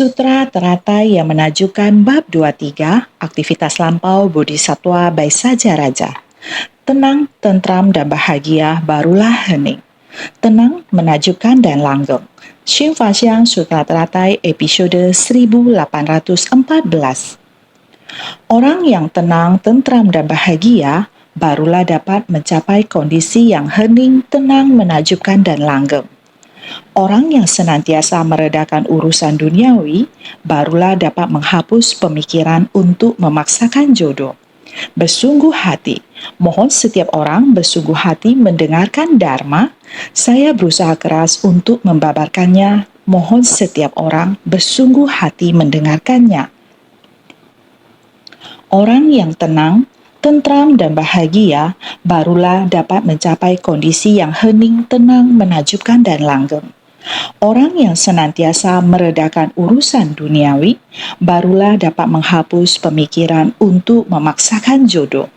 Sutra teratai yang menajukan bab 23, aktivitas lampau bodhisatwa Baisaja Raja. Tenang, tentram, dan bahagia barulah hening. Tenang, menajubkan dan langgeng. Xing Fa Xiang Sutra Teratai episode 1814. Orang yang tenang, tentram, dan bahagia barulah dapat mencapai kondisi yang hening, tenang, menajubkan, dan langgeng. Orang yang senantiasa meredakan urusan duniawi barulah dapat menghapus pemikiran untuk memaksakan jodoh. Bersungguh hati, mohon setiap orang bersungguh hati mendengarkan Dharma. Saya berusaha keras untuk membabarkannya. Mohon setiap orang bersungguh hati mendengarkannya. Orang yang tenang, tentram, dan bahagia barulah dapat mencapai kondisi yang hening, tenang, menajubkan, dan langgeng. Orang yang senantiasa meredakan urusan duniawi barulah dapat menghapus pemikiran untuk memaksakan jodoh.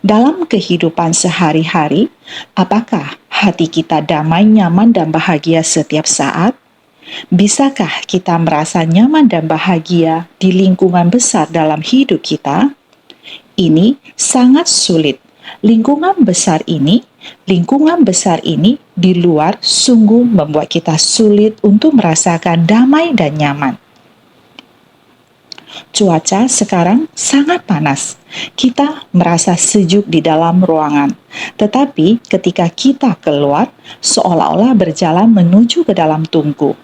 Dalam kehidupan sehari-hari, apakah hati kita damai, nyaman, dan bahagia setiap saat? Bisakah kita merasa nyaman dan bahagia di lingkungan besar dalam hidup kita? Ini sangat sulit. Lingkungan besar ini di luar sungguh membuat kita sulit untuk merasakan damai dan nyaman. Cuaca sekarang sangat panas. Kita merasa sejuk di dalam ruangan. Tetapi ketika kita keluar, seolah-olah berjalan menuju ke dalam tungku.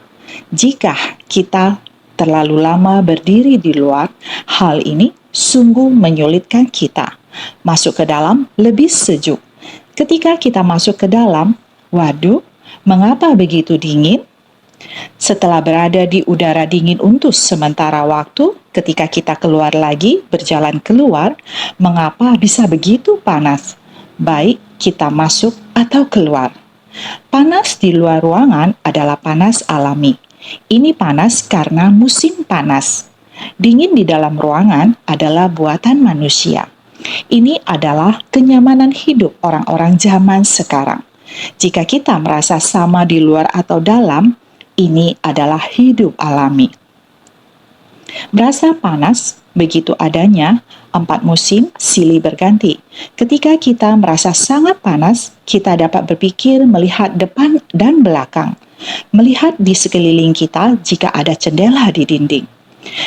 Jika kita terlalu lama berdiri di luar, hal ini sungguh menyulitkan kita. Masuk ke dalam lebih sejuk. Ketika kita masuk ke dalam, waduh, mengapa begitu dingin? Setelah berada di udara dingin untuk sementara waktu, ketika kita keluar lagi, berjalan keluar, mengapa bisa begitu panas? Baik kita masuk atau keluar. Panas di luar ruangan adalah panas alami. Ini panas karena musim panas. Dingin di dalam ruangan adalah buatan manusia. Ini adalah kenyamanan hidup orang-orang zaman sekarang. Jika kita merasa sama di luar atau dalam, ini adalah hidup alami. Merasa panas, begitu adanya, 4 musim silih berganti. Ketika kita merasa sangat panas, kita dapat berpikir melihat depan dan belakang. Melihat di sekeliling kita jika ada jendela di dinding.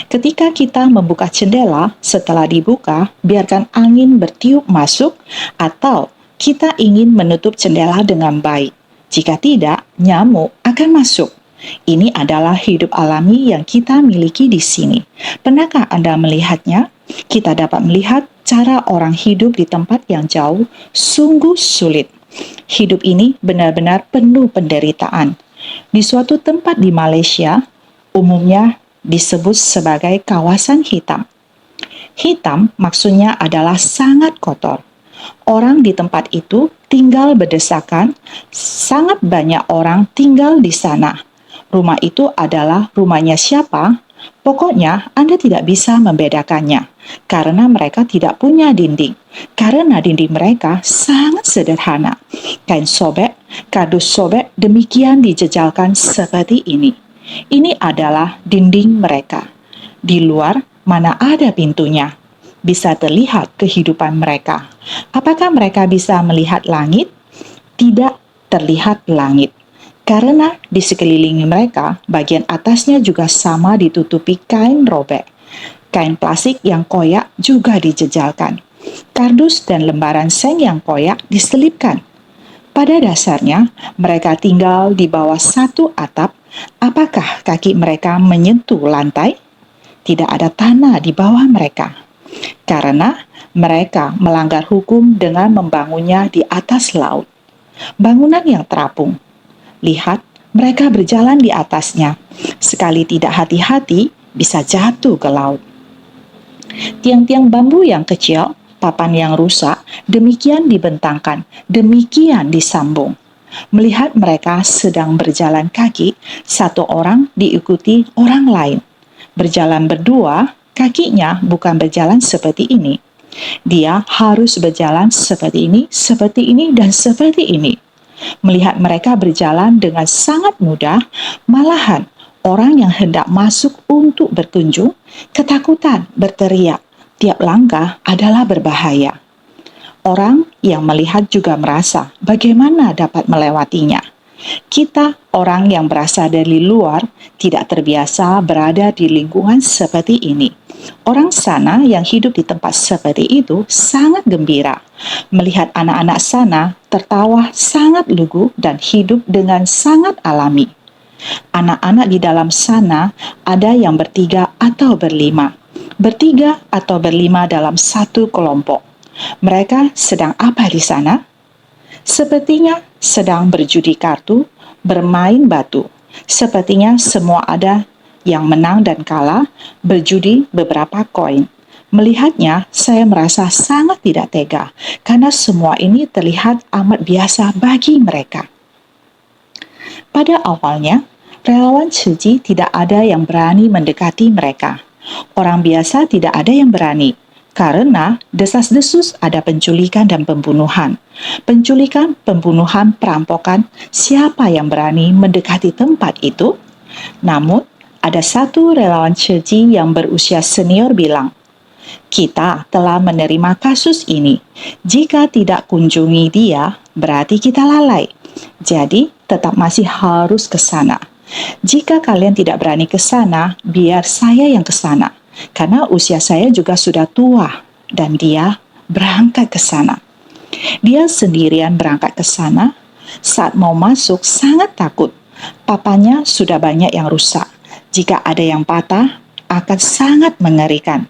Ketika kita membuka jendela, setelah dibuka, biarkan angin bertiup masuk, atau kita ingin menutup jendela dengan baik. Jika tidak, nyamuk akan masuk. Ini adalah hidup alami yang kita miliki di sini. Pernahkah Anda melihatnya? Kita dapat melihat cara orang hidup di tempat yang jauh sungguh sulit. Hidup ini benar-benar penuh penderitaan. Di suatu tempat di Malaysia, umumnya disebut sebagai kawasan hitam. Hitam maksudnya adalah sangat kotor. Orang di tempat itu tinggal berdesakan, sangat banyak orang tinggal di sana. Rumah itu adalah rumahnya siapa? Pokoknya Anda tidak bisa membedakannya, karena mereka tidak punya dinding. Karena dinding mereka sangat sederhana. Kain sobek, kardus sobek, demikian dijejalkan seperti ini. Ini adalah dinding mereka. Di luar, mana ada pintunya? Bisa terlihat kehidupan mereka. Apakah mereka bisa melihat langit? Tidak terlihat langit. Karena di sekeliling mereka, bagian atasnya juga sama ditutupi kain robek. Kain plastik yang koyak juga dijejalkan. Kardus dan lembaran seng yang koyak diselipkan. Pada dasarnya, mereka tinggal di bawah satu atap. Apakah kaki mereka menyentuh lantai? Tidak ada tanah di bawah mereka. Karena mereka melanggar hukum dengan membangunnya di atas laut. Bangunan yang terapung. Lihat, mereka berjalan di atasnya. Sekali tidak hati-hati, bisa jatuh ke laut. Tiang-tiang bambu yang kecil, papan yang rusak, demikian dibentangkan, demikian disambung. Melihat mereka sedang berjalan kaki, satu orang diikuti orang lain. Berjalan berdua, kakinya bukan berjalan seperti ini. Dia harus berjalan seperti ini, dan seperti ini. Melihat mereka berjalan dengan sangat mudah, malahan Orang yang hendak masuk untuk berkunjung, ketakutan berteriak. Tiap langkah adalah berbahaya. Orang yang melihat juga merasa bagaimana dapat melewatinya. Kita, orang yang berasal dari luar, tidak terbiasa berada di lingkungan seperti ini. Orang sana yang hidup di tempat seperti itu sangat gembira. Melihat anak-anak sana tertawa sangat lugu dan hidup dengan sangat alami. Anak-anak di dalam sana ada yang bertiga atau berlima. Bertiga atau berlima dalam satu kelompok. Mereka sedang apa di sana? Sepertinya sedang berjudi kartu, bermain batu. Sepertinya semua ada yang menang dan kalah, berjudi beberapa koin. Melihatnya, saya merasa sangat tidak tega, karena semua ini terlihat amat biasa bagi mereka. Pada awalnya, relawan Ciji tidak ada yang berani mendekati mereka. Orang biasa tidak ada yang berani, karena desas-desus ada penculikan dan pembunuhan. Penculikan, pembunuhan, perampokan, siapa yang berani mendekati tempat itu? Namun, ada satu relawan Ciji yang berusia senior bilang, "Kita telah menerima kasus ini. Jika tidak kunjungi dia, berarti kita lalai. Jadi, tetap masih harus ke sana. Jika kalian tidak berani ke sana, biar saya yang ke sana. Karena usia saya juga sudah tua." Dan dia berangkat ke sana. Dia sendirian berangkat ke sana. Saat mau masuk, sangat takut. Papanya sudah banyak yang rusak. Jika ada yang patah, akan sangat mengerikan.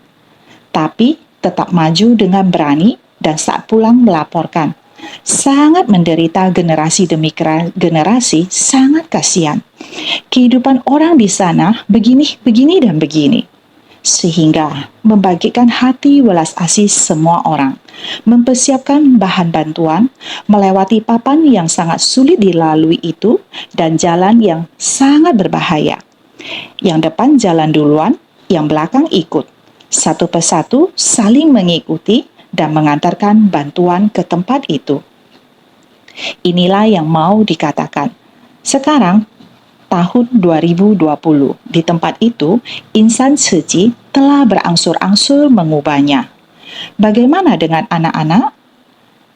Tapi tetap maju dengan berani dan saat pulang melaporkan. Sangat menderita generasi demi generasi, sangat kasihan. Kehidupan orang di sana begini, dan begini. Sehingga membagikan hati welas asih semua orang, mempersiapkan bahan bantuan, melewati papan yang sangat sulit dilalui itu, dan jalan yang sangat berbahaya. Yang depan jalan duluan, yang belakang ikut. Satu persatu saling mengikuti dan mengantarkan bantuan ke tempat itu. Inilah yang mau dikatakan. Sekarang, tahun 2020, di tempat itu, insan Ciji telah berangsur-angsur mengubahnya. Bagaimana dengan anak-anak?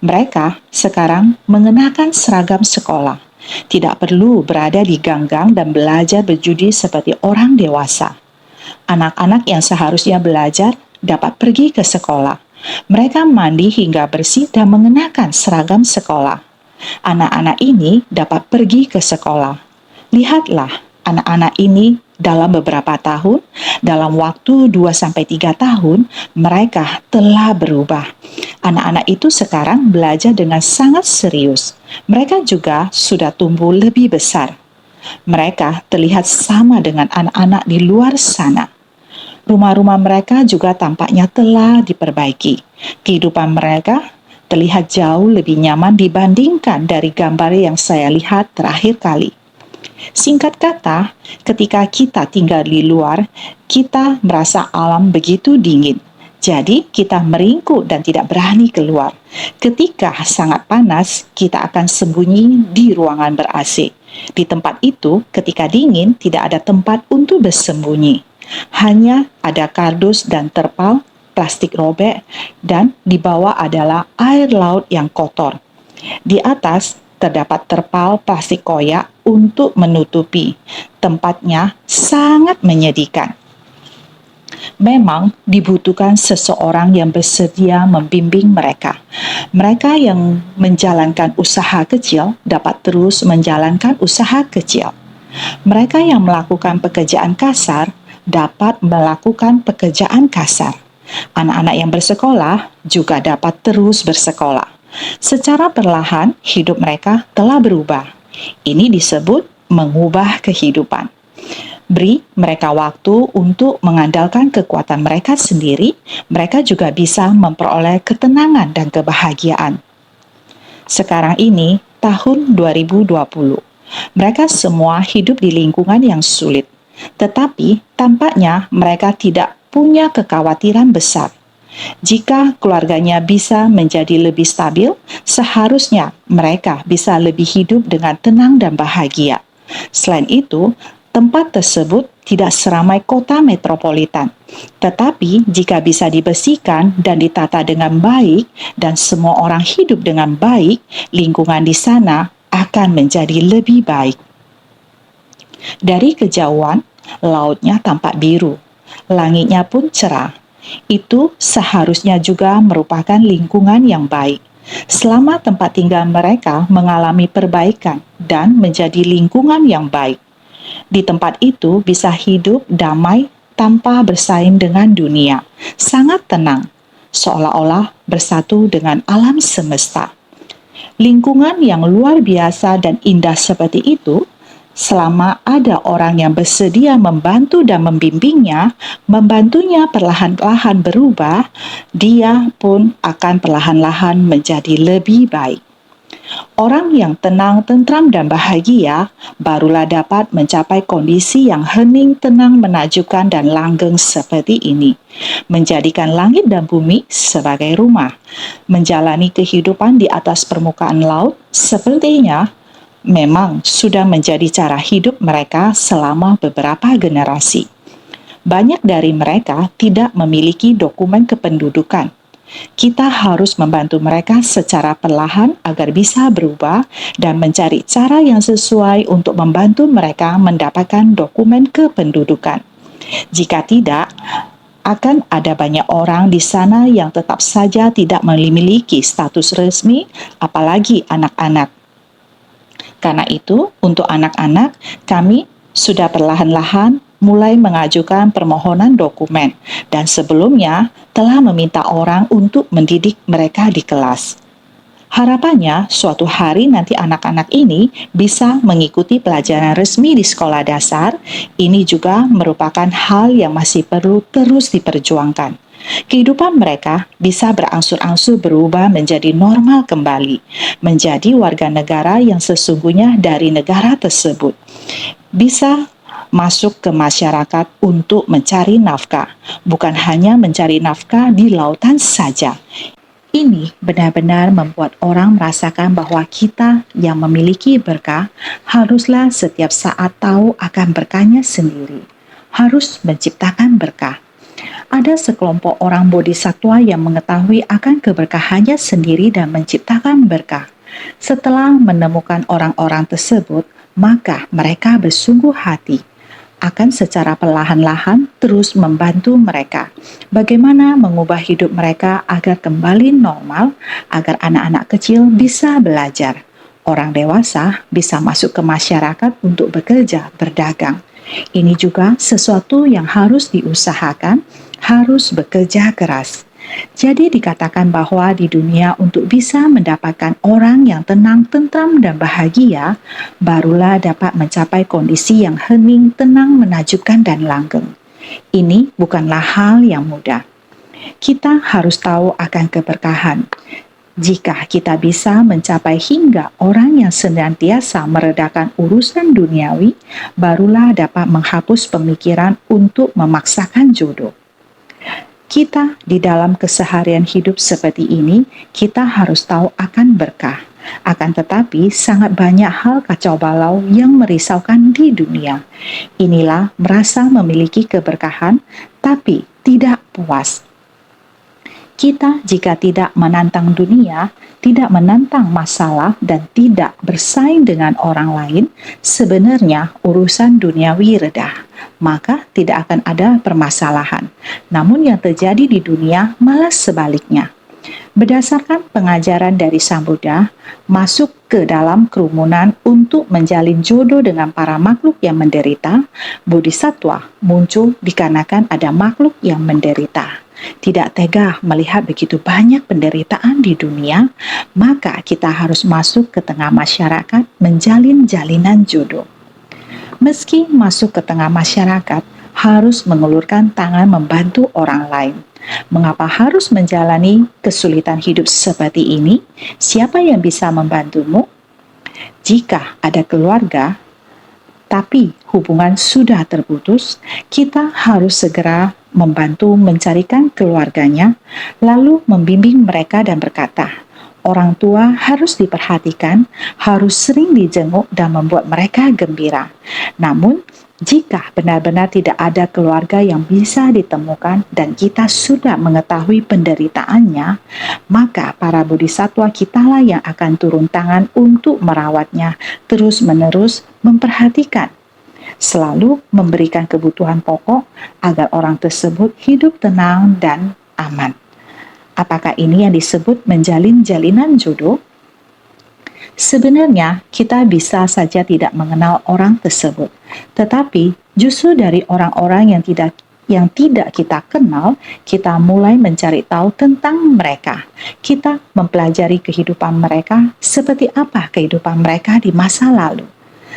Mereka sekarang mengenakan seragam sekolah. Tidak perlu berada di gang-gang dan belajar berjudi seperti orang dewasa. Anak-anak yang seharusnya belajar dapat pergi ke sekolah. Mereka mandi hingga bersih dan mengenakan seragam sekolah. Anak-anak ini dapat pergi ke sekolah. Lihatlah, anak-anak ini dalam beberapa tahun, dalam waktu 2-3 tahun, mereka telah berubah. Anak-anak itu sekarang belajar dengan sangat serius. Mereka juga sudah tumbuh lebih besar. Mereka terlihat sama dengan anak-anak di luar sana. Rumah-rumah mereka juga tampaknya telah diperbaiki. Kehidupan mereka terlihat jauh lebih nyaman dibandingkan dari gambar yang saya lihat terakhir kali. Singkat kata, ketika kita tinggal di luar, kita merasa alam begitu dingin. Jadi, kita meringkuk dan tidak berani keluar. Ketika sangat panas, kita akan sembunyi di ruangan ber-AC. Di tempat itu, ketika dingin, tidak ada tempat untuk bersembunyi. Hanya ada kardus dan terpal, plastik robek, dan di bawah adalah air laut yang kotor. Di atas terdapat terpal plastik koyak untuk menutupi. Tempatnya sangat menyedihkan. Memang dibutuhkan seseorang yang bersedia membimbing mereka. Mereka yang menjalankan usaha kecil dapat terus menjalankan usaha kecil. Mereka yang melakukan pekerjaan kasar dapat melakukan pekerjaan kasar. Anak-anak yang bersekolah juga dapat terus bersekolah. Secara perlahan, hidup mereka telah berubah. Ini disebut mengubah kehidupan. Beri mereka waktu untuk mengandalkan kekuatan mereka sendiri, mereka juga bisa memperoleh ketenangan dan kebahagiaan. Sekarang ini, tahun 2020. Mereka semua hidup di lingkungan yang sulit. Tetapi tampaknya mereka tidak punya kekhawatiran besar. Jika keluarganya bisa menjadi lebih stabil, seharusnya mereka bisa lebih hidup dengan tenang dan bahagia. Selain itu, Tempat tersebut tidak seramai kota metropolitan, tetapi jika bisa dibersihkan dan ditata dengan baik dan semua orang hidup dengan baik, lingkungan di sana akan menjadi lebih baik. Dari kejauhan, lautnya tampak biru, langitnya pun cerah. Itu seharusnya juga merupakan lingkungan yang baik. Selama tempat tinggal mereka mengalami perbaikan dan menjadi lingkungan yang baik, di tempat itu bisa hidup damai tanpa bersaing dengan dunia, sangat tenang, seolah-olah bersatu dengan alam semesta. Lingkungan yang luar biasa dan indah seperti itu, selama ada orang yang bersedia membantu dan membimbingnya, membantunya perlahan-lahan berubah, dia pun akan perlahan-lahan menjadi lebih baik. Orang yang tenang, tentram, dan bahagia barulah dapat mencapai kondisi yang hening, tenang, menakjubkan, dan langgeng seperti ini. Menjadikan langit dan bumi sebagai rumah. Menjalani kehidupan di atas permukaan laut sepertinya memang sudah menjadi cara hidup mereka selama beberapa generasi. Banyak dari mereka tidak memiliki dokumen kependudukan. Kita harus membantu mereka secara perlahan agar bisa berubah dan mencari cara yang sesuai untuk membantu mereka mendapatkan dokumen kependudukan. Jika tidak, akan ada banyak orang di sana yang tetap saja tidak memiliki status resmi, apalagi anak-anak. Karena itu, untuk anak-anak, kami sudah perlahan-lahan mulai mengajukan permohonan dokumen dan sebelumnya telah meminta orang untuk mendidik mereka di kelas. Harapannya, suatu hari nanti anak-anak ini bisa mengikuti pelajaran resmi di sekolah dasar. Ini juga merupakan hal yang masih perlu terus diperjuangkan. Kehidupan mereka bisa berangsur-angsur berubah menjadi normal kembali, menjadi warga negara yang sesungguhnya dari negara tersebut. Bisa masuk ke masyarakat untuk mencari nafkah, bukan hanya mencari nafkah di lautan saja. Ini benar-benar membuat orang merasakan bahwa kita yang memiliki berkah haruslah setiap saat tahu akan berkahnya sendiri, harus menciptakan berkah. Ada sekelompok orang bodhisatwa yang mengetahui akan keberkahannya sendiri dan menciptakan berkah. Setelah menemukan orang-orang tersebut, maka mereka bersungguh hati akan secara perlahan-lahan terus membantu mereka. Bagaimana mengubah hidup mereka agar kembali normal, agar anak-anak kecil bisa belajar. Orang dewasa bisa masuk ke masyarakat untuk bekerja, berdagang. Ini juga sesuatu yang harus diusahakan, harus bekerja keras. Jadi dikatakan bahwa di dunia untuk bisa mendapatkan orang yang tenang, tentram, dan bahagia, barulah dapat mencapai kondisi yang hening, tenang, menakjubkan, dan langgeng. Ini bukanlah hal yang mudah. Kita harus tahu akan keberkahan. Jika kita bisa mencapai hingga orang yang senantiasa meredakan urusan duniawi, barulah dapat menghapus pemikiran untuk memaksakan jodoh. Kita di dalam keseharian hidup seperti ini, kita harus tahu akan berkah. Akan tetapi, sangat banyak hal kacau balau yang merisaukan di dunia. Inilah merasa memiliki keberkahan, tapi tidak puas. Kita jika tidak menantang dunia, tidak menantang masalah dan tidak bersaing dengan orang lain, sebenarnya urusan duniawi redah, maka tidak akan ada permasalahan. Namun yang terjadi di dunia malah sebaliknya. Berdasarkan pengajaran dari Sang Buddha, masuk ke dalam kerumunan untuk menjalin jodoh dengan para makhluk yang menderita, bodhisattva muncul dikarenakan ada makhluk yang menderita. Tidak tega melihat begitu banyak penderitaan di dunia, maka kita harus masuk ke tengah masyarakat menjalin jalinan jodoh. Meski masuk ke tengah masyarakat, harus mengulurkan tangan membantu orang lain. Mengapa harus menjalani kesulitan hidup seperti ini? Siapa yang bisa membantumu? Jika ada keluarga, tapi hubungan sudah terputus, kita harus segera membantu mencarikan keluarganya, lalu membimbing mereka dan berkata, orang tua harus diperhatikan, harus sering dijenguk dan membuat mereka gembira. Namun, Jika benar-benar tidak ada keluarga yang bisa ditemukan dan kita sudah mengetahui penderitaannya, maka para bodhisatwa kitalah yang akan turun tangan untuk merawatnya, terus-menerus memperhatikan, selalu memberikan kebutuhan pokok agar orang tersebut hidup tenang dan aman. Apakah ini yang disebut menjalin jalinan jodoh? Sebenarnya, kita bisa saja tidak mengenal orang tersebut, tetapi justru dari orang-orang yang tidak kita kenal, kita mulai mencari tahu tentang mereka. Kita mempelajari kehidupan mereka, seperti apa kehidupan mereka di masa lalu.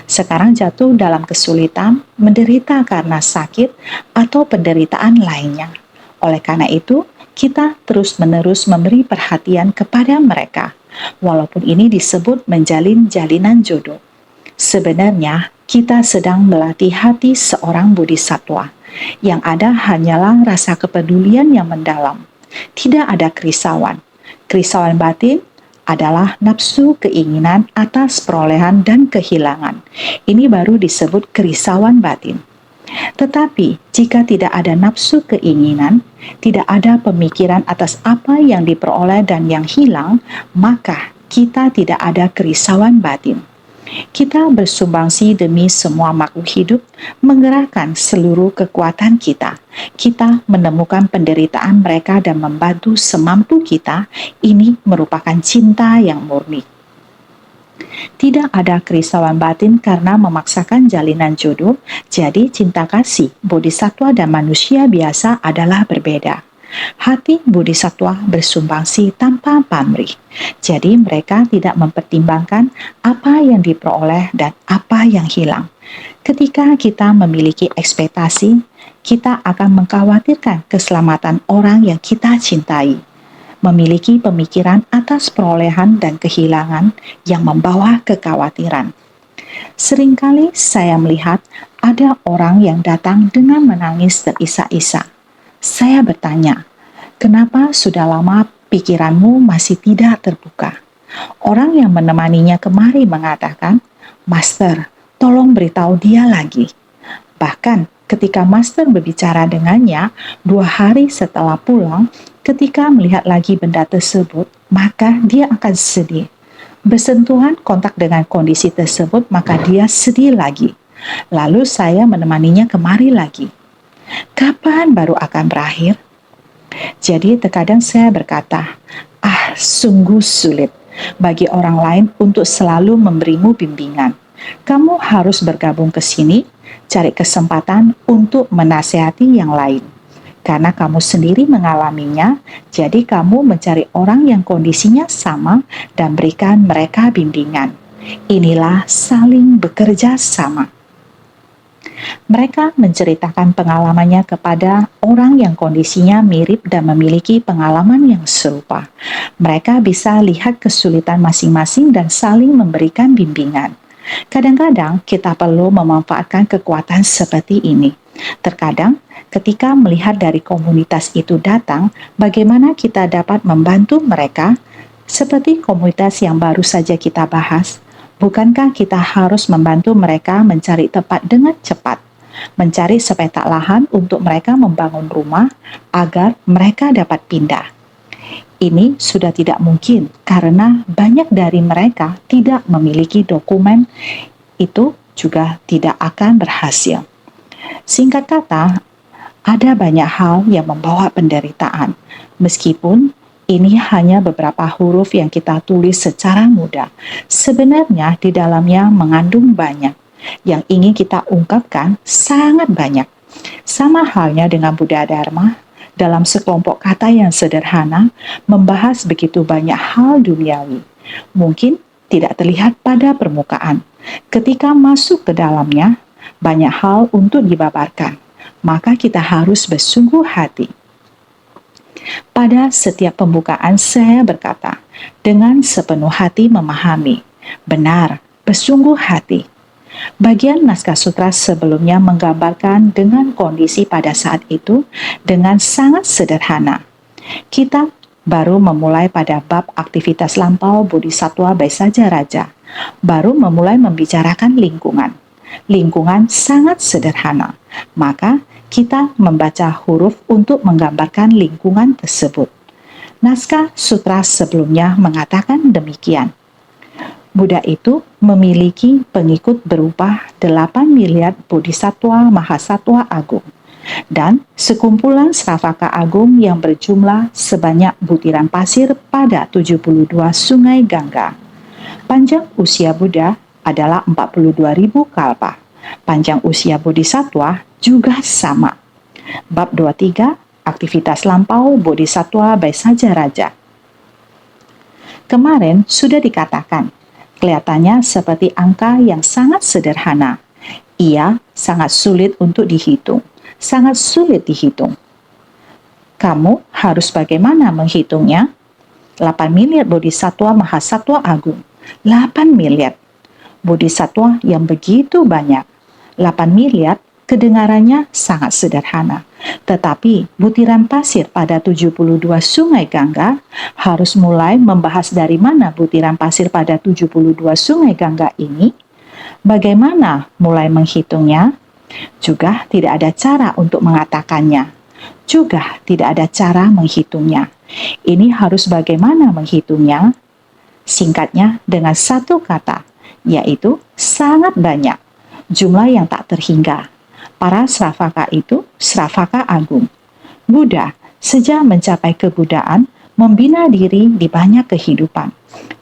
Sekarang jatuh dalam kesulitan, menderita karena sakit, atau penderitaan lainnya. Oleh karena itu, kita terus-menerus memberi perhatian kepada mereka, walaupun ini disebut menjalin jalinan jodoh. Sebenarnya, kita sedang melatih hati seorang bodhisatwa. Yang ada hanyalah rasa kepedulian yang mendalam. Tidak ada kerisauan. Kerisauan batin adalah nafsu keinginan atas perolehan dan kehilangan. Ini baru disebut kerisauan batin. Tetapi jika tidak ada nafsu keinginan, tidak ada pemikiran atas apa yang diperoleh dan yang hilang, maka kita tidak ada kerisauan batin. Kita bersumbangsi demi semua makhluk hidup, menggerakkan seluruh kekuatan kita. Kita menemukan penderitaan mereka dan membantu semampu kita. Ini merupakan cinta yang murni. Tidak ada kerisauan batin karena memaksakan jalinan jodoh, jadi cinta kasih bodhisatwa dan manusia biasa adalah berbeda. Hati bodhisatwa bersumbangsi tanpa pamrih, jadi mereka tidak mempertimbangkan apa yang diperoleh dan apa yang hilang. Ketika kita memiliki ekspektasi, kita akan mengkhawatirkan keselamatan orang yang kita cintai. Memiliki pemikiran atas perolehan dan kehilangan yang membawa kekhawatiran. Seringkali saya melihat ada orang yang datang dengan menangis terisak-isak. Saya bertanya, kenapa sudah lama pikiranmu masih tidak terbuka? Orang yang menemaninya kemari mengatakan, Master, tolong beritahu dia lagi. Bahkan ketika Master berbicara dengannya, 2 hari setelah pulang, ketika melihat lagi benda tersebut, maka dia akan sedih. Bersentuhan kontak dengan kondisi tersebut, maka dia sedih lagi. Lalu saya menemaninya kemari lagi. Kapan baru akan berakhir? Jadi terkadang saya berkata, sungguh sulit bagi orang lain untuk selalu memberimu bimbingan. Kamu harus bergabung ke sini, cari kesempatan untuk menasihati yang lain. Karena kamu sendiri mengalaminya, jadi kamu mencari orang yang kondisinya sama dan berikan mereka bimbingan. Inilah saling bekerja sama. Mereka menceritakan pengalamannya kepada orang yang kondisinya mirip dan memiliki pengalaman yang serupa. Mereka bisa lihat kesulitan masing-masing dan saling memberikan bimbingan. Kadang-kadang kita perlu memanfaatkan kekuatan seperti ini. Terkadang, ketika melihat dari komunitas itu datang, bagaimana kita dapat membantu mereka, seperti komunitas yang baru saja kita bahas. Bukankah kita harus membantu mereka mencari tempat dengan cepat, mencari sepetak lahan untuk mereka membangun rumah agar mereka dapat pindah? Ini sudah tidak mungkin karena banyak dari mereka tidak memiliki dokumen, itu juga tidak akan berhasil. Singkat kata, ada banyak hal yang membawa penderitaan, meskipun ini hanya beberapa huruf yang kita tulis secara mudah. Sebenarnya di dalamnya mengandung banyak. Yang ingin kita ungkapkan sangat banyak. Sama halnya dengan Buddha Dharma, dalam sekelompok kata yang sederhana, membahas begitu banyak hal duniawi. Mungkin tidak terlihat pada permukaan. Ketika masuk ke dalamnya, banyak hal untuk dibabarkan. Maka kita harus bersungguh hati. Pada setiap pembukaan saya berkata, dengan sepenuh hati memahami, benar, bersungguh hati. Bagian naskah sutra sebelumnya menggambarkan dengan kondisi pada saat itu dengan sangat sederhana. Kita baru memulai pada bab aktivitas lampau Bodhisatwa Baisaja Raja, baru memulai membicarakan lingkungan. Lingkungan sangat sederhana, maka kita membaca huruf untuk menggambarkan lingkungan tersebut. Naskah sutra sebelumnya mengatakan demikian. Buddha itu memiliki pengikut berupa 8 miliar bodhisattva mahasatwa agung dan sekumpulan Sravaka agung yang berjumlah sebanyak butiran pasir pada 72 sungai Gangga. Panjang usia Buddha adalah 42.000 kalpa. Panjang usia bodhisattva juga sama. Bab 23, aktivitas lampau bodhisattva Baisaja Raja. Kemarin sudah dikatakan, kelihatannya seperti angka yang sangat sederhana. Ia sangat sulit untuk dihitung. Sangat sulit dihitung. Kamu harus bagaimana menghitungnya? 8 miliar bodhisattva mahasatwa agung. 8 miliar. Bodhisattva yang begitu banyak. 8 miliar kedengarannya sangat sederhana. Tetapi butiran pasir pada 72 sungai Gangga harus mulai membahas dari mana butiran pasir pada 72 sungai Gangga ini, bagaimana mulai menghitungnya, juga tidak ada cara untuk mengatakannya, juga tidak ada cara menghitungnya. Ini harus bagaimana menghitungnya? Singkatnya dengan satu kata, yaitu sangat banyak, jumlah yang tak terhingga. Para Sravaka itu Sravaka agung. Buddha sejak mencapai kebudaan membina diri di banyak kehidupan.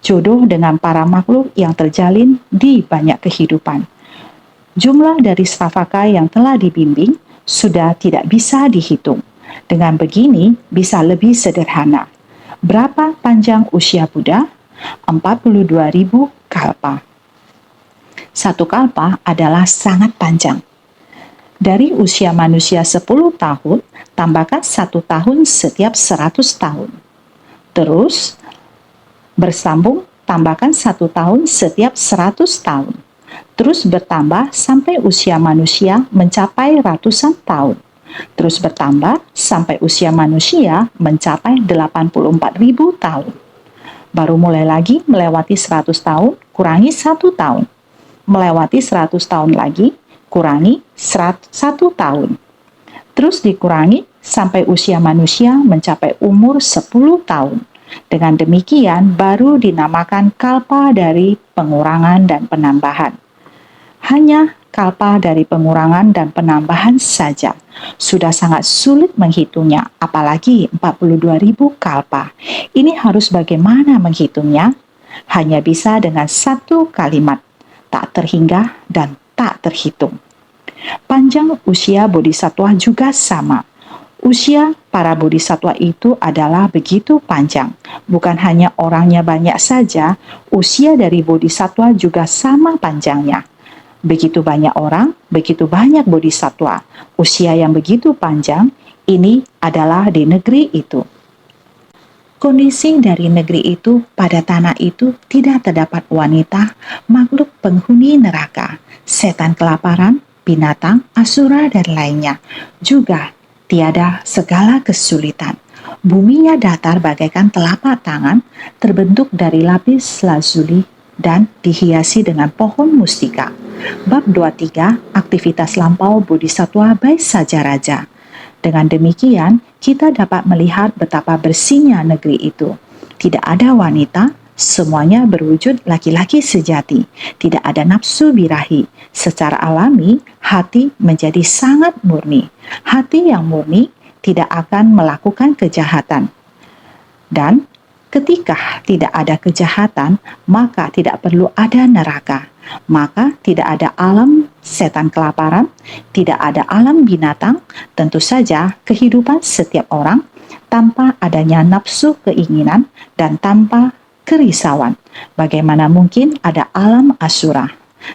Jodoh dengan para makhluk yang terjalin di banyak kehidupan. Jumlah dari Sravaka yang telah dibimbing sudah tidak bisa dihitung. Dengan begini bisa lebih sederhana. Berapa panjang usia Buddha? 42.000 kalpa. Satu kalpa adalah sangat panjang. Dari usia manusia 10 tahun, tambahkan 1 tahun setiap 100 tahun. Terus, bersambung, tambahkan 1 tahun setiap 100 tahun. Terus bertambah sampai usia manusia mencapai ratusan tahun. Terus bertambah sampai usia manusia mencapai 84.000 tahun. Baru mulai lagi melewati 100 tahun, kurangi 1 tahun. Melewati 100 tahun lagi, kurangi 1 tahun. Terus dikurangi sampai usia manusia mencapai umur 10 tahun. Dengan demikian baru dinamakan kalpa dari pengurangan dan penambahan. Hanya kalpa dari pengurangan dan penambahan saja. Sudah sangat sulit menghitungnya, apalagi 42.000 kalpa. Ini harus bagaimana menghitungnya? Hanya bisa dengan satu kalimat, tak terhingga dan tak terhitung. Panjang usia bodhisattva juga sama. Usia para bodhisattva itu adalah begitu panjang. Bukan hanya orangnya banyak saja, usia dari bodhisattva juga sama panjangnya. Begitu banyak orang, begitu banyak bodhisattva. Usia yang begitu panjang, ini adalah di negeri itu. Kondisi dari negeri itu, pada tanah itu tidak terdapat wanita, makhluk penghuni neraka, setan kelaparan, binatang, asura, dan lainnya. Juga tiada segala kesulitan. Buminya datar bagaikan telapak tangan, terbentuk dari lapis lazuli dan dihiasi dengan pohon mustika. Bab 23, aktivitas lampau bodhisattva Baisaja Raja. Dengan demikian, kita dapat melihat betapa bersihnya negeri itu. Tidak ada wanita, semuanya berwujud laki-laki sejati. Tidak ada nafsu birahi. Secara alami, hati menjadi sangat murni. Hati yang murni tidak akan melakukan kejahatan. Dan ketika tidak ada kejahatan, maka tidak perlu ada neraka. Maka tidak ada alam setan kelaparan, tidak ada alam binatang, tentu saja kehidupan setiap orang tanpa adanya nafsu keinginan dan tanpa kerisauan. Bagaimana mungkin ada alam asura?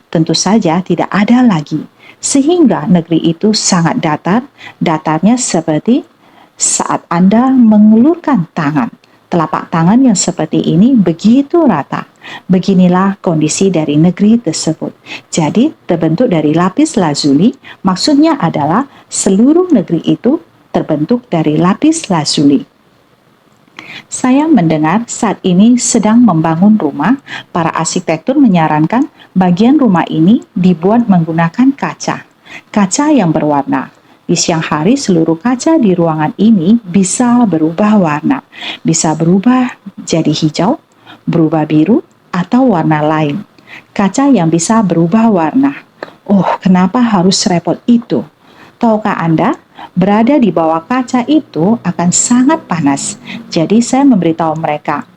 Tentu saja tidak ada lagi. Sehingga negeri itu sangat datar, datarnya seperti saat Anda mengulurkan tangan. Telapak tangan yang seperti ini begitu rata. Beginilah kondisi dari negeri tersebut. Jadi terbentuk dari lapis lazuli, maksudnya adalah seluruh negeri itu terbentuk dari lapis lazuli. Saya mendengar saat ini sedang membangun rumah, para arsitektur menyarankan bagian rumah ini dibuat menggunakan kaca. Kaca yang berwarna. Di siang hari seluruh kaca di ruangan ini bisa berubah warna. Bisa berubah jadi hijau, berubah biru, atau warna lain. Kaca yang bisa berubah warna. Oh, kenapa harus repot itu? Tahukah Anda, berada di bawah kaca itu akan sangat panas. Jadi saya memberitahu mereka,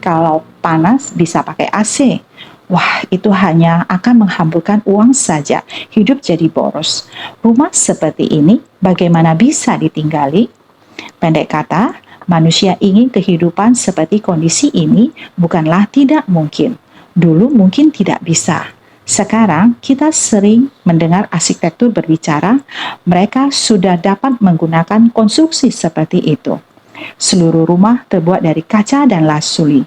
kalau panas bisa pakai AC. Wah, itu hanya akan menghamburkan uang saja, hidup jadi boros. Rumah seperti ini bagaimana bisa ditinggali? Pendek kata, manusia ingin kehidupan seperti kondisi ini bukanlah tidak mungkin. Dulu mungkin tidak bisa. Sekarang kita sering mendengar arsitektur berbicara, mereka sudah dapat menggunakan konstruksi seperti itu. Seluruh rumah terbuat dari kaca dan lasuli.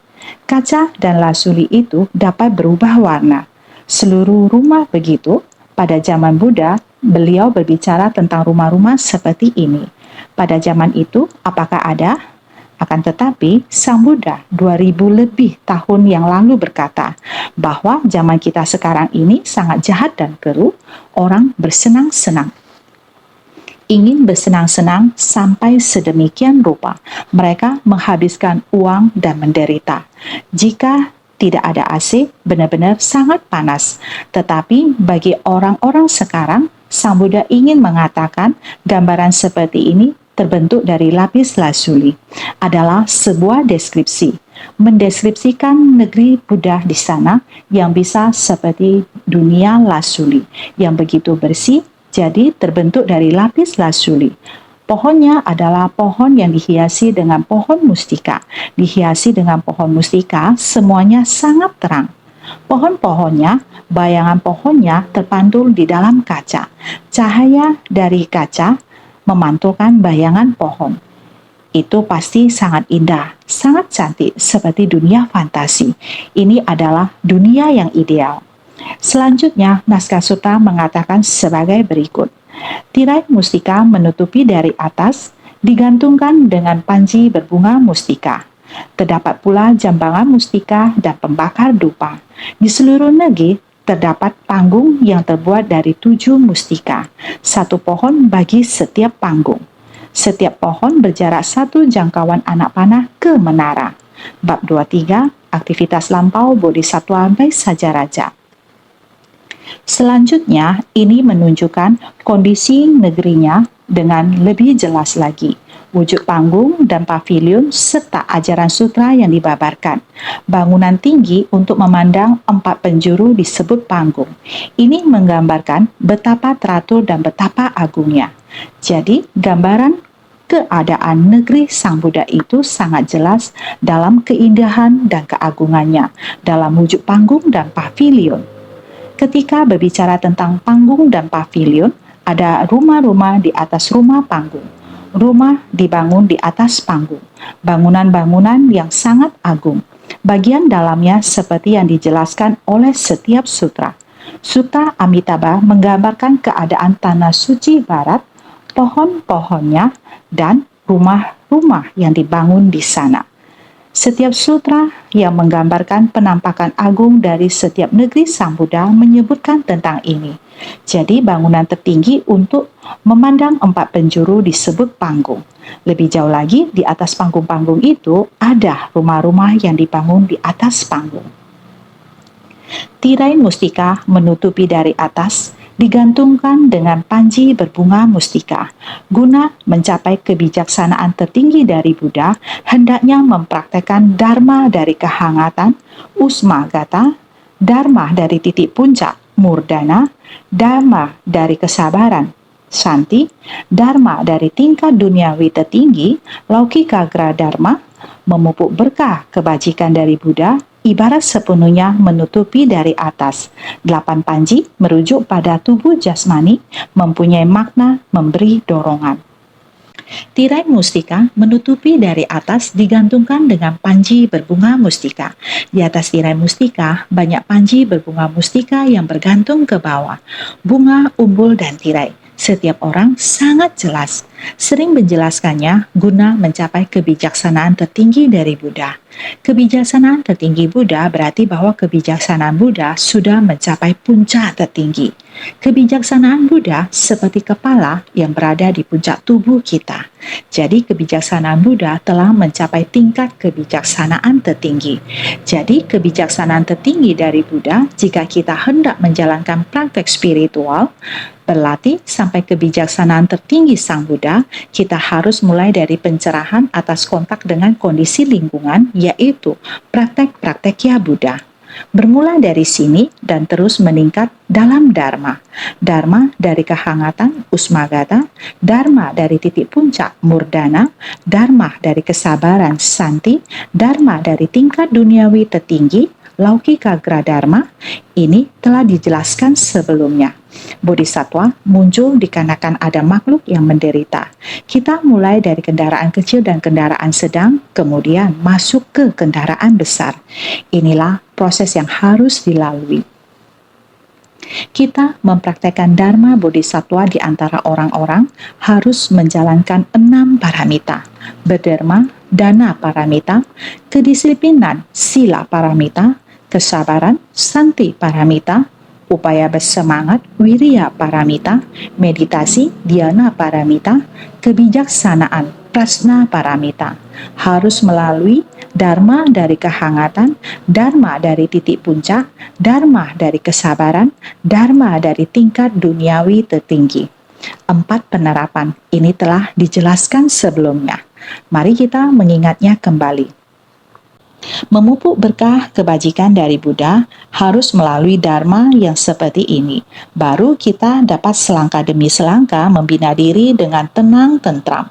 Kaca dan lasuli itu dapat berubah warna. Seluruh rumah begitu. Pada zaman Buddha, beliau berbicara tentang rumah-rumah seperti ini. Pada zaman itu, apakah ada? Akan tetapi, Sang Buddha 2000 lebih tahun yang lalu berkata bahwa zaman kita sekarang ini sangat jahat dan keruh, orang bersenang-senang. Ingin bersenang-senang sampai sedemikian rupa, mereka menghabiskan uang dan menderita. Jika tidak ada AC, benar-benar sangat panas. Tetapi bagi orang-orang sekarang, Sang Buddha ingin mengatakan gambaran seperti ini terbentuk dari lapis lazuli adalah sebuah deskripsi, mendeskripsikan negeri Buddha di sana yang bisa seperti dunia lazuli yang begitu bersih, jadi terbentuk dari lapis lazuli. Pohonnya adalah pohon yang dihiasi dengan pohon mustika. Dihiasi dengan pohon mustika, semuanya sangat terang. Pohon-pohonnya, bayangan pohonnya terpantul di dalam kaca. Cahaya dari kaca memantulkan bayangan pohon. Itu pasti sangat indah, sangat cantik, seperti dunia fantasi. Ini adalah dunia yang ideal. Selanjutnya, naskah sutra mengatakan sebagai berikut. Tirai mustika menutupi dari atas, digantungkan dengan panji berbunga mustika. Terdapat pula jambangan mustika dan pembakar dupa. Di seluruh negeri, terdapat panggung yang terbuat dari 7 mustika, satu pohon bagi setiap panggung. Setiap pohon berjarak 1 jangkauan anak panah ke menara. Bab 23, aktivitas lampau bodhisattva baik saja raja. Selanjutnya, ini menunjukkan kondisi negerinya dengan lebih jelas lagi. Wujud panggung dan pavilion serta ajaran sutra yang dibabarkan. Bangunan tinggi untuk memandang 4 penjuru disebut panggung. Ini menggambarkan betapa teratur dan betapa agungnya. Jadi, gambaran keadaan negeri Sang Buddha itu sangat jelas dalam keindahan dan keagungannya, dalam wujud panggung dan pavilion. Ketika berbicara tentang panggung dan pavilion, ada rumah-rumah di atas rumah panggung. Rumah dibangun di atas panggung, bangunan-bangunan yang sangat agung. Bagian dalamnya seperti yang dijelaskan oleh setiap sutra. Sutra Amitabha menggambarkan keadaan tanah suci barat, pohon-pohonnya, dan rumah-rumah yang dibangun di sana. Setiap sutra yang menggambarkan penampakan agung dari setiap negeri Sang Buddha menyebutkan tentang ini. Jadi bangunan tertinggi untuk memandang 4 penjuru disebut panggung. Lebih jauh lagi, di atas panggung-panggung itu ada rumah-rumah yang dibangun di atas panggung. Tirai mustika menutupi dari atas, digantungkan dengan panji berbunga mustika. Guna mencapai kebijaksanaan tertinggi dari Buddha, hendaknya mempraktekkan dharma dari kehangatan, usmagata, dharma dari titik puncak, murdana, dharma dari kesabaran, santi, dharma dari tingkat duniawi tertinggi, laukikagra dharma, memupuk berkah kebajikan dari Buddha, ibarat sepenuhnya menutupi dari atas. 8 panji merujuk pada tubuh jasmani, mempunyai makna memberi dorongan. Tirai mustika menutupi dari atas digantungkan dengan panji berbunga mustika. Di atas tirai mustika banyak panji berbunga mustika yang bergantung ke bawah. Bunga, umbul, dan tirai. Setiap orang sangat jelas, sering menjelaskannya guna mencapai kebijaksanaan tertinggi dari Buddha. Kebijaksanaan tertinggi Buddha berarti bahwa kebijaksanaan Buddha sudah mencapai puncak tertinggi. Kebijaksanaan Buddha seperti kepala yang berada di puncak tubuh kita. Jadi kebijaksanaan Buddha telah mencapai tingkat kebijaksanaan tertinggi. Jadi kebijaksanaan tertinggi dari Buddha jika kita hendak menjalankan praktek spiritual, berlatih sampai kebijaksanaan tertinggi Sang Buddha, kita harus mulai dari pencerahan atas kontak dengan kondisi lingkungan, yaitu praktek-praktek Ya Buddha. Bermula dari sini dan terus meningkat dalam Dharma. Dharma dari kehangatan, Usmagata, Dharma dari titik puncak, Murdana, Dharma dari kesabaran, Santi, Dharma dari tingkat duniawi tertinggi, Laukika Gradharma. Ini telah dijelaskan sebelumnya. Bodhisattva muncul dikarenakan ada makhluk yang menderita. Kita mulai dari kendaraan kecil dan kendaraan sedang, kemudian masuk ke kendaraan besar. Inilah proses yang harus dilalui. Kita mempraktekkan Dharma Bodhisattva di antara orang-orang harus menjalankan 6 paramita. Berderma, Dana paramita, kedisiplinan, Sila paramita, kesabaran, Santi paramita, upaya bersemangat, Wirya paramita, meditasi, Dhyana paramita, kebijaksanaan, Prasna paramita. Harus melalui Dharma dari kehangatan, Dharma dari titik puncak, Dharma dari kesabaran, Dharma dari tingkat duniawi tertinggi. 4 penerapan ini telah dijelaskan sebelumnya. Mari kita mengingatnya kembali. Memupuk berkah kebajikan dari Buddha harus melalui Dharma yang seperti ini. Baru kita dapat selangkah demi selangkah membina diri dengan tenang tentram.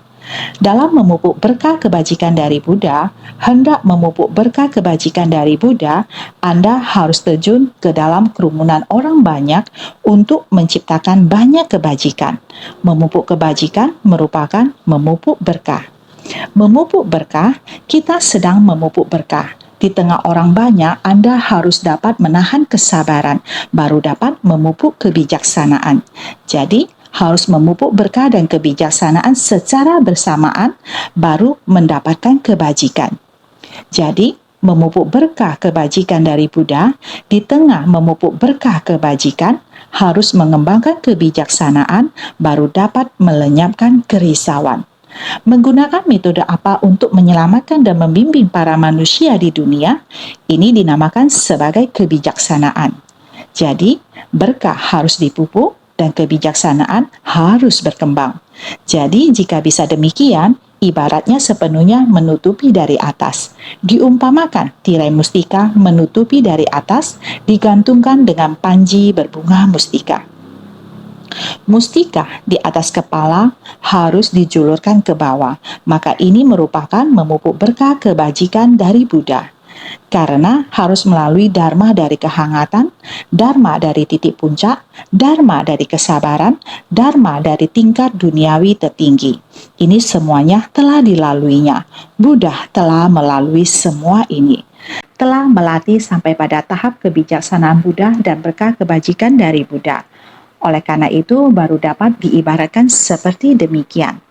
Dalam memupuk berkah kebajikan dari Buddha, hendak memupuk berkah kebajikan dari Buddha, Anda harus terjun ke dalam kerumunan orang banyak untuk menciptakan banyak kebajikan. Memupuk kebajikan merupakan memupuk berkah. Memupuk berkah, kita sedang memupuk berkah. Di tengah orang banyak, Anda harus dapat menahan kesabaran, baru dapat memupuk kebijaksanaan. Jadi, harus memupuk berkah dan kebijaksanaan secara bersamaan, baru mendapatkan kebajikan. Jadi, memupuk berkah kebajikan dari Buddha, di tengah memupuk berkah kebajikan, harus mengembangkan kebijaksanaan, baru dapat melenyapkan kerisauan. Menggunakan metode apa untuk menyelamatkan dan membimbing para manusia di dunia? Ini dinamakan sebagai kebijaksanaan. Jadi, berkah harus dipupuk dan kebijaksanaan harus berkembang. Jadi, jika bisa demikian, ibaratnya sepenuhnya menutupi dari atas. Diumpamakan tirai mustika menutupi dari atas, digantungkan dengan panji berbunga mustika. Mustika di atas kepala harus dijulurkan ke bawah, maka ini merupakan memupuk berkah kebajikan dari Buddha. Karena harus melalui Dharma dari kehangatan, Dharma dari titik puncak, Dharma dari kesabaran, Dharma dari tingkat duniawi tertinggi. Ini semuanya telah dilaluinya. Buddha telah melalui semua ini. Telah melatih sampai pada tahap kebijaksanaan Buddha dan berkah kebajikan dari Buddha. Oleh karena itu, baru dapat diibaratkan seperti demikian.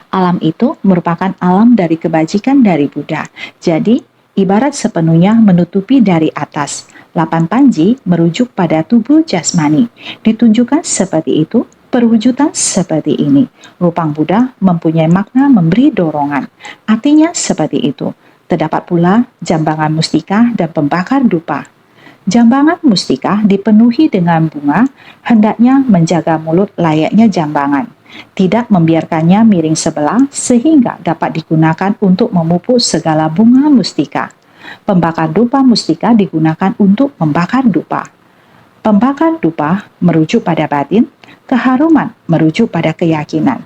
Alam itu merupakan alam dari kebajikan dari Buddha. Jadi, ibarat sepenuhnya menutupi dari atas. 8 panji merujuk pada tubuh jasmani. Ditunjukkan seperti itu, perwujudan seperti ini. Rupang Buddha mempunyai makna memberi dorongan. Artinya seperti itu. Terdapat pula jambangan mustika dan pembakar dupa. Jambangan mustika dipenuhi dengan bunga, hendaknya menjaga mulut layaknya jambangan. Tidak membiarkannya miring sebelah sehingga dapat digunakan untuk memupuk segala bunga mustika. Pembakar dupa mustika digunakan untuk membakar dupa. Pembakar dupa merujuk pada batin, keharuman merujuk pada keyakinan.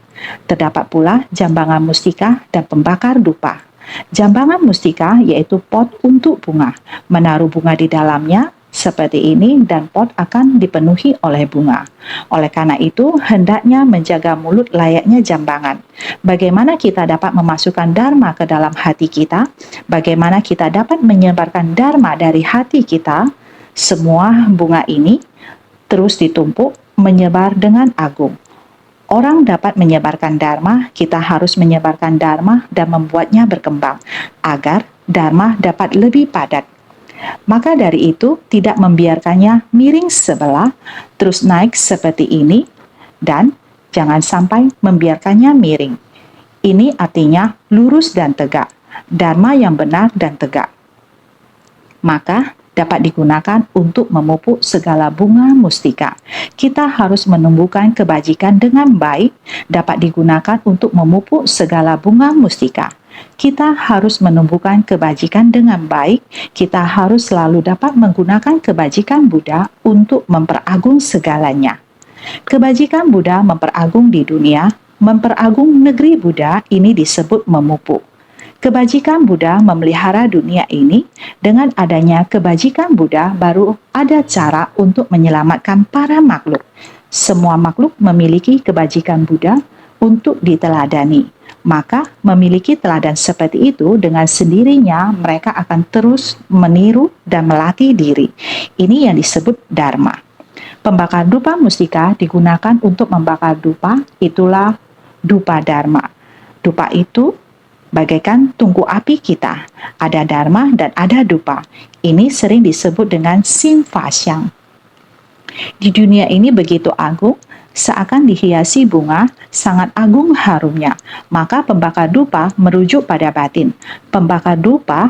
Terdapat pula jambangan mustika dan pembakar dupa. Jambangan mustika yaitu pot untuk bunga. Menaruh bunga di dalamnya seperti ini dan pot akan dipenuhi oleh bunga. Oleh karena itu, hendaknya menjaga mulut layaknya jambangan. Bagaimana kita dapat memasukkan Dharma ke dalam hati kita? Bagaimana kita dapat menyebarkan Dharma dari hati kita? Semua bunga ini terus ditumpuk menyebar dengan agung. Orang dapat menyebarkan dharma, kita harus menyebarkan dharma dan membuatnya berkembang, agar dharma dapat lebih padat. Maka dari itu, tidak membiarkannya miring sebelah, terus naik seperti ini, dan jangan sampai membiarkannya miring. Ini artinya lurus dan tegak, dharma yang benar dan tegak. Maka dapat digunakan untuk memupuk segala bunga mustika. Kita harus menumbuhkan kebajikan dengan baik, dapat digunakan untuk memupuk segala bunga mustika. Kita harus menumbuhkan kebajikan dengan baik, kita harus selalu dapat menggunakan kebajikan Buddha untuk memperagung segalanya. Kebajikan Buddha memperagung di dunia, memperagung negeri Buddha, ini disebut memupuk. Kebajikan Buddha memelihara dunia ini. Dengan adanya kebajikan Buddha, baru ada cara untuk menyelamatkan para makhluk. Semua makhluk memiliki kebajikan Buddha untuk diteladani. Maka memiliki teladan seperti itu, dengan sendirinya mereka akan terus meniru dan melatih diri. Ini yang disebut Dharma. Pembakar dupa mustika digunakan untuk membakar dupa, itulah dupa Dharma. Dupa itu bagaikan tungku api kita, ada dharma dan ada dupa. Ini sering disebut dengan sim fasyang. Di dunia ini begitu agung, seakan dihiasi bunga, sangat agung harumnya. Maka pembakar dupa merujuk pada batin. Pembakar dupa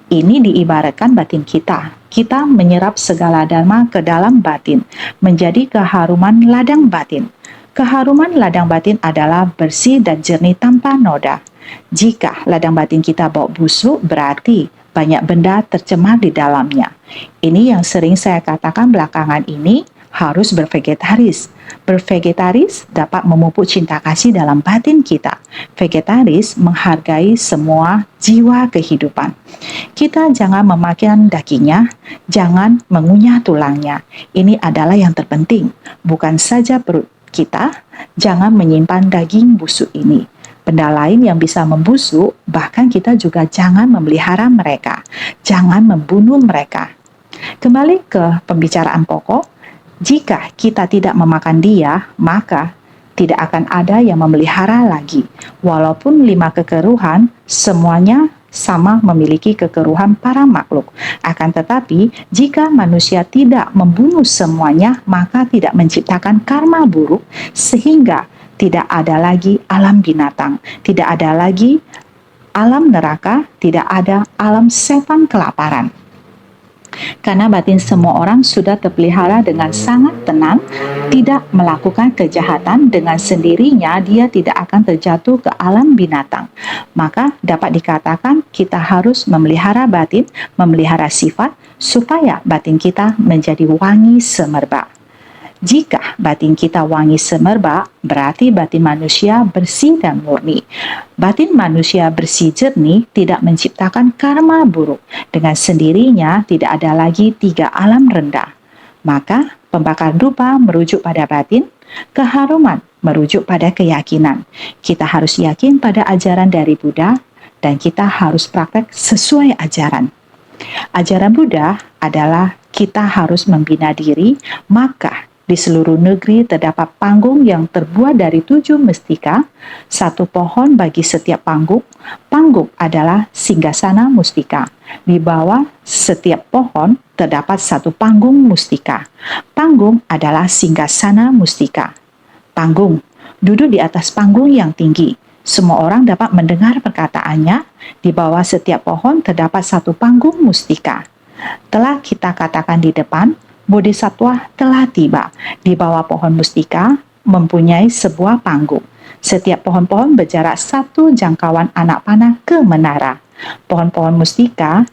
ini diibaratkan batin kita. Kita menyerap segala dharma ke dalam batin, menjadi keharuman ladang batin. Keharuman ladang batin adalah bersih dan jernih tanpa noda. Jika ladang batin kita bau busuk, berarti banyak benda tercemar di dalamnya. Ini yang sering saya katakan belakangan ini, harus bervegetaris. Bervegetaris dapat memupuk cinta kasih dalam batin kita. Vegetaris menghargai semua jiwa kehidupan. Kita jangan memakan dagingnya, jangan mengunyah tulangnya. Ini adalah yang terpenting. Bukan saja perut kita, jangan menyimpan daging busuk ini. Benda lain yang bisa membusuk, bahkan kita juga jangan memelihara mereka. Jangan membunuh mereka. Kembali ke pembicaraan pokok, jika kita tidak memakan dia, maka tidak akan ada yang memelihara lagi. Walaupun 5 kekeruhan, semuanya sama memiliki kekeruhan para makhluk. Akan tetapi, jika manusia tidak membunuh semuanya, maka tidak menciptakan karma buruk, sehingga tidak ada lagi alam binatang, tidak ada lagi alam neraka, tidak ada alam setan kelaparan. Karena batin semua orang sudah terpelihara dengan sangat tenang, tidak melakukan kejahatan, dengan sendirinya dia tidak akan terjatuh ke alam binatang. Maka dapat dikatakan kita harus memelihara batin, memelihara sifat, supaya batin kita menjadi wangi semerbak. Jika batin kita wangi semerbak, berarti batin manusia bersih dan murni. Batin manusia bersih jernih tidak menciptakan karma buruk. Dengan sendirinya tidak ada lagi 3 alam rendah. Maka pembakar dupa merujuk pada batin, keharuman merujuk pada keyakinan. Kita harus yakin pada ajaran dari Buddha dan kita harus praktek sesuai ajaran. Ajaran Buddha adalah kita harus membina diri, maka di seluruh negeri terdapat panggung yang terbuat dari 7 mustika, 1 pohon bagi setiap panggung. Panggung adalah singgasana mustika. Di bawah setiap pohon terdapat 1 panggung mustika. Panggung adalah singgasana mustika. Panggung, duduk di atas panggung yang tinggi. Semua orang dapat mendengar perkataannya. Di bawah setiap pohon terdapat 1 panggung mustika. Telah kita katakan di depan, Bodhisattva telah tiba. Di bawah pohon mustika mempunyai sebuah panggung. Setiap pohon-pohon berjarak 1 jangkauan anak panah ke menara. Pohon-pohon mustika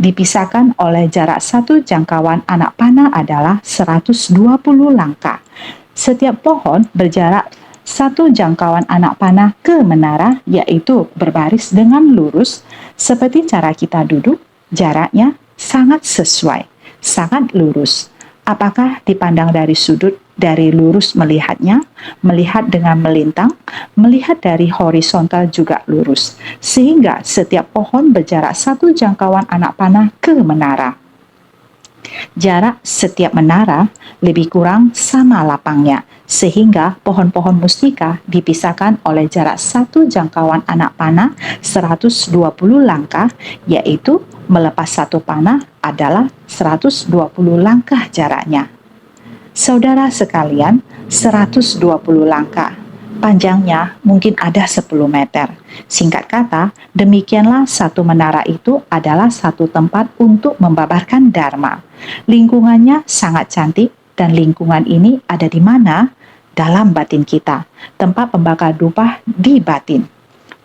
dipisahkan oleh jarak 1 jangkauan anak panah adalah 120 langkah. Setiap pohon berjarak 1 jangkauan anak panah ke menara, yaitu berbaris dengan lurus. Seperti cara kita duduk, jaraknya sangat sesuai, sangat lurus. Apakah dipandang dari sudut, dari lurus melihatnya, melihat dengan melintang, melihat dari horizontal juga lurus, sehingga setiap pohon berjarak 1 jangkauan anak panah ke menara. Jarak setiap menara lebih kurang sama lapangnya, sehingga pohon-pohon mustika dipisahkan oleh jarak satu jangkauan anak panah 120 langkah, yaitu melepas satu panah adalah 120 langkah jaraknya. Saudara sekalian, 120 langkah. Panjangnya mungkin ada 10 meter. Singkat kata, demikianlah satu menara itu adalah satu tempat untuk membabarkan Dharma. Lingkungannya sangat cantik dan lingkungan ini ada di mana? Dalam batin kita. Tempat pembakar dupa di batin.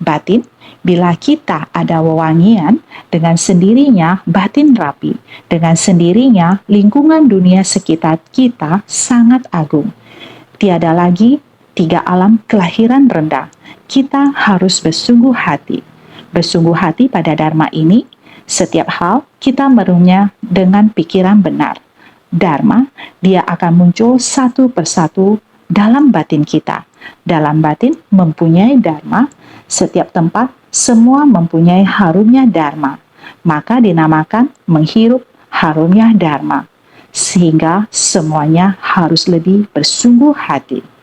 Batin, bila kita ada wewangian, dengan sendirinya batin rapi. Dengan sendirinya lingkungan dunia sekitar kita sangat agung. Tiada lagi tiga alam kelahiran rendah. Kita harus bersungguh hati. Bersungguh hati pada Dharma ini, setiap hal kita merenungnya dengan pikiran benar. Dharma, dia akan muncul satu persatu dalam batin kita. Dalam batin mempunyai Dharma, setiap tempat semua mempunyai harumnya Dharma. Maka dinamakan menghirup harumnya Dharma. Sehingga semuanya harus lebih bersungguh hati.